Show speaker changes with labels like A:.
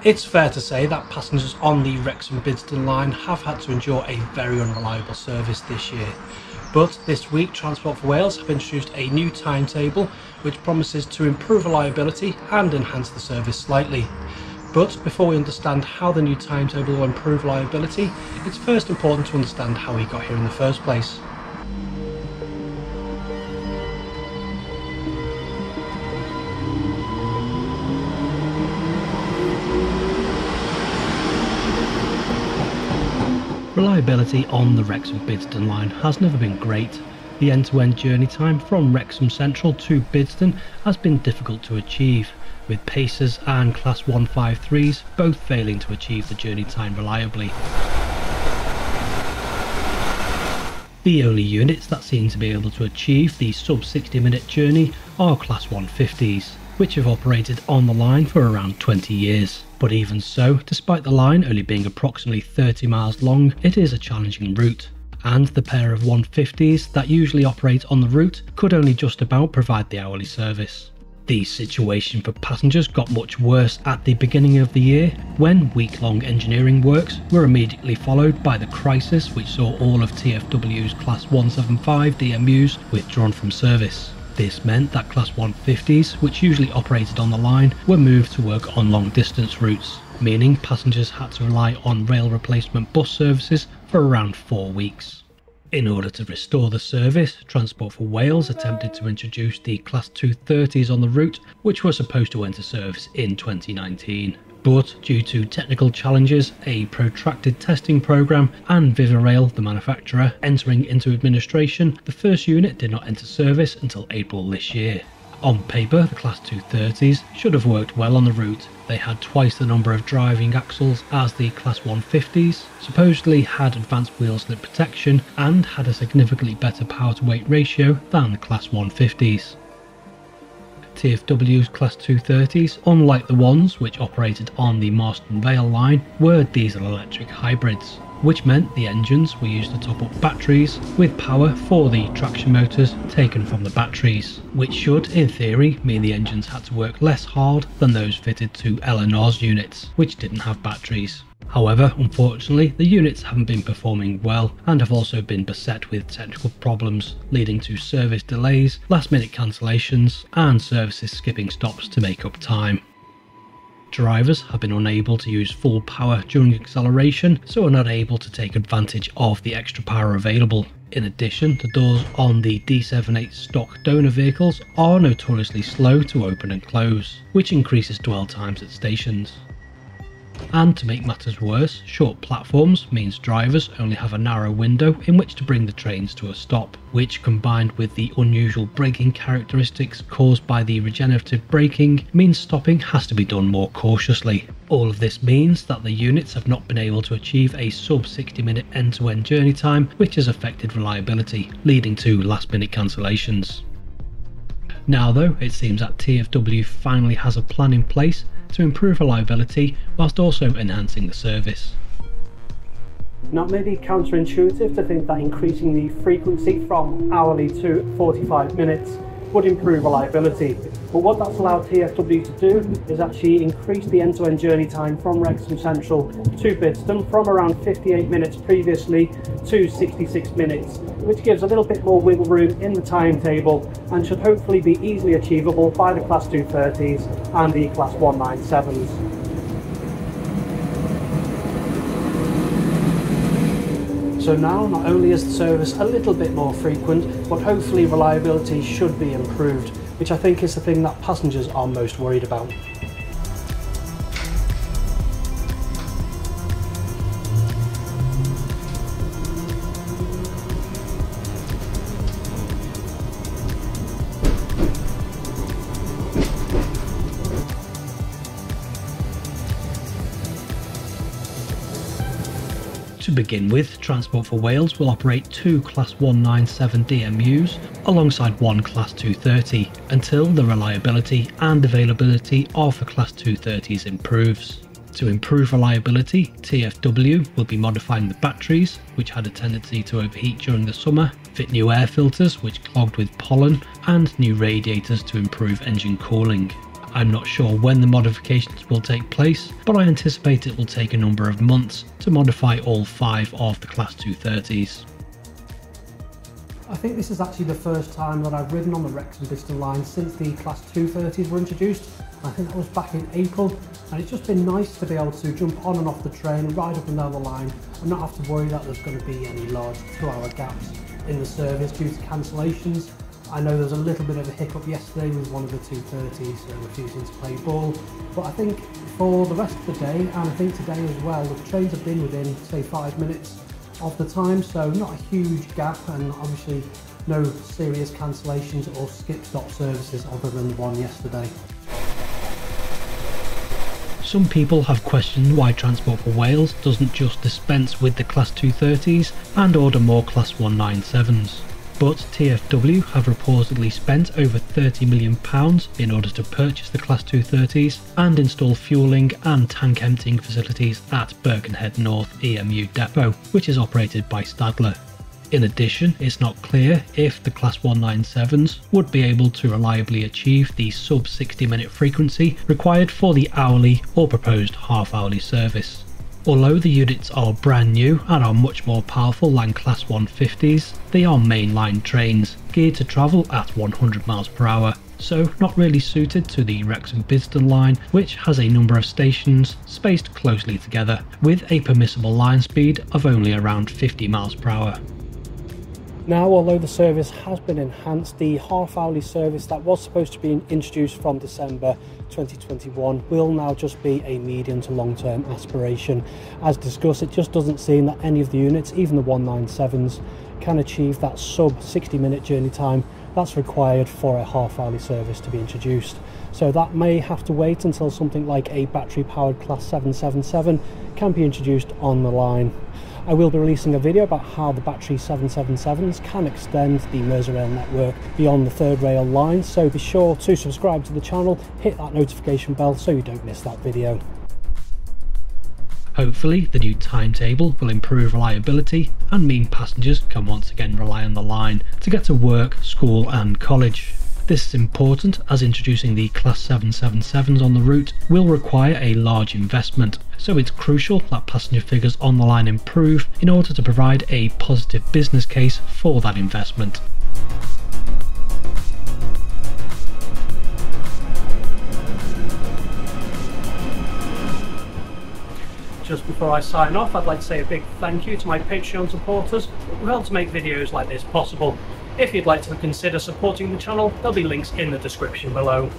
A: It's fair to say that passengers on the Wrexham-Bidston line have had to endure a very unreliable service this year. But this week, Transport for Wales have introduced a new timetable which promises to improve reliability and enhance the service slightly. But before we understand how the new timetable will improve reliability, it's first important to understand how we got here in the first place. Reliability on the Wrexham-Bidston line has never been great. The end-to-end journey time from Wrexham Central to Bidston has been difficult to achieve, with Pacers and Class 153s both failing to achieve the journey time reliably. The only units that seem to be able to achieve the sub 60-minute journey are Class 150s, which have operated on the line for around 20 years. But even so, despite the line only being approximately 30 miles long, it is a challenging route, and the pair of 150s that usually operate on the route could only just about provide the hourly service. The situation for passengers got much worse at the beginning of the year, when week-long engineering works were immediately followed by the crisis which saw all of TfW's Class 175 DMUs withdrawn from service. This meant that Class 150s, which usually operated on the line, were moved to work on long distance routes, meaning passengers had to rely on rail replacement bus services for around 4 weeks. In order to restore the service, Transport for Wales attempted to introduce the Class 230s on the route, which were supposed to enter service in 2019. But due to technical challenges, a protracted testing program, and Vivarail, the manufacturer, entering into administration, the first unit did not enter service until April this year. On paper, the Class 230s should have worked well on the route. They had twice the number of driving axles as the Class 150s, supposedly had advanced wheel slip protection, and had a significantly better power to weight ratio than the Class 150s. TfW's Class 230s, unlike the ones which operated on the Marston Vale line, were diesel-electric hybrids, which meant the engines were used to top up batteries with power for the traction motors taken from the batteries, which should, in theory, mean the engines had to work less hard than those fitted to LNR's units, which didn't have batteries. However, unfortunately, the units haven't been performing well and have also been beset with technical problems, leading to service delays, last-minute cancellations, and services skipping stops to make up time. Drivers have been unable to use full power during acceleration, so are not able to take advantage of the extra power available. In addition, the doors on the D78 stock donor vehicles are notoriously slow to open and close, which increases dwell times at stations. And to make matters worse, short platforms means drivers only have a narrow window in which to bring the trains to a stop, which combined with the unusual braking characteristics caused by the regenerative braking means stopping has to be done more cautiously. All of this means that the units have not been able to achieve a sub 60-minute end-to-end journey time, which has affected reliability, leading to last-minute cancellations. Now though, it seems that TfW finally has a plan in place to improve reliability whilst also enhancing the service.
B: Now, it may be counterintuitive to think that increasing the frequency from hourly to 45 minutes would improve reliability, but what that's allowed TfW to do is actually increase the end-to-end journey time from Wrexham Central to Bidston from around 58 minutes previously to 66 minutes, which gives a little bit more wiggle room in the timetable and should hopefully be easily achievable by the Class 230s and the Class 197s. So now, not only is the service a little bit more frequent, but hopefully reliability should be improved, which I think is the thing that passengers are most worried about.
A: To begin with, Transport for Wales will operate 2 Class 197 DMUs alongside 1 Class 230 until the reliability and availability of the Class 230s improves. To improve reliability, TfW will be modifying the batteries, which had a tendency to overheat during the summer, fit new air filters which clogged with pollen, and new radiators to improve engine cooling. I'm not sure when the modifications will take place, but I anticipate it will take a number of months to modify all 5 of the Class 230s.
B: I think this is actually the first time that I've ridden on the Wrexham-Bidston line since the Class 230s were introduced. I think that was back in April, and it's just been nice to be able to jump on and off the train and ride up and down the line and not have to worry that there's going to be any large 2-hour gaps in the service due to cancellations. I know there was a little bit of a hiccup yesterday with one of the 230s refusing to play ball, but I think for the rest of the day, and I think today as well, the trains have been within, say, 5 minutes of the time, so not a huge gap, and obviously no serious cancellations or skip-stop services other than the one yesterday.
A: Some people have questioned why Transport for Wales doesn't just dispense with the Class 230s and order more Class 197s. But TfW have reportedly spent over £30 million in order to purchase the Class 230s and install fuelling and tank emptying facilities at Birkenhead North EMU depot, which is operated by Stadler. In addition, it's not clear if the Class 197s would be able to reliably achieve the sub 60-minute frequency required for the hourly or proposed half-hourly service. Although the units are brand new and are much more powerful than Class 150s, they are mainline trains, geared to travel at 100 miles per hour, so not really suited to the Wrexham-Bidston line, which has a number of stations spaced closely together, with a permissible line speed of only around 50 miles per hour.
B: Now, although the service has been enhanced, the half-hourly service that was supposed to be introduced from December 2021 will now just be a medium to long-term aspiration. As discussed, it just doesn't seem that any of the units, even the 197s, can achieve that sub 60-minute journey time that's required for a half-hourly service to be introduced. So that may have to wait until something like a battery-powered Class 777 can be introduced on the line. I will be releasing a video about how the battery 777s can extend the Merseyrail network beyond the third rail line, so be sure to subscribe to the channel, hit that notification bell so you don't miss that video.
A: Hopefully the new timetable will improve reliability and mean passengers can once again rely on the line to get to work, school and college. This is important as introducing the Class 777s on the route will require a large investment, so it's crucial that passenger figures on the line improve in order to provide a positive business case for that investment.
B: Just before I sign off, I'd like to say a big thank you to my Patreon supporters who help to make videos like this possible. If you'd like to consider supporting the channel, there'll be links in the description below.